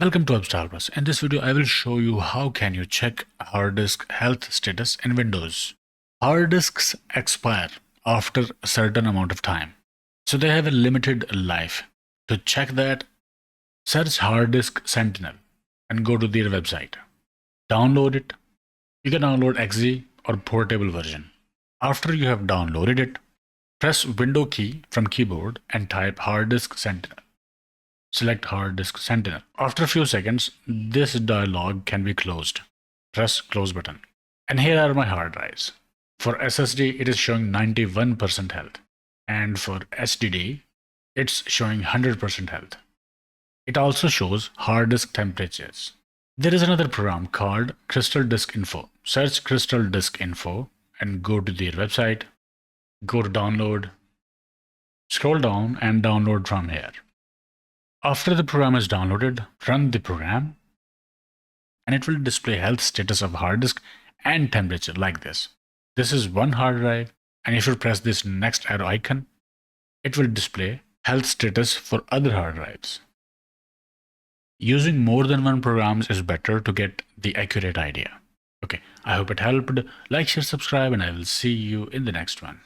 Welcome to Abstractness. In this video, I will show you how can you check hard disk health status in Windows. Hard disks expire after a certain amount of time, so they have a limited life. To check that, search Hard Disk Sentinel and go to their website. Download it. You can download XZ or portable version. After you have downloaded it, press Window key from keyboard and type Hard Disk Sentinel. Select Hard Disk Sentinel. After a few seconds, this dialog can be closed. Press Close button. And here are my hard drives. For SSD, it is showing 91% health. And for SSD, it's showing 100% health. It also shows hard disk temperatures. There is another program called CrystalDiskInfo. Search CrystalDiskInfo and go to their website. Go to Download. Scroll down and download from here. After the program is downloaded, run the program and it will display health status of hard disk and temperature like this. This is one hard drive, and if you press this next arrow icon, it will display health status for other hard drives. Using more than one program is better to get the accurate idea. Okay, I hope it helped. Like, share, subscribe, and I will see you in the next one.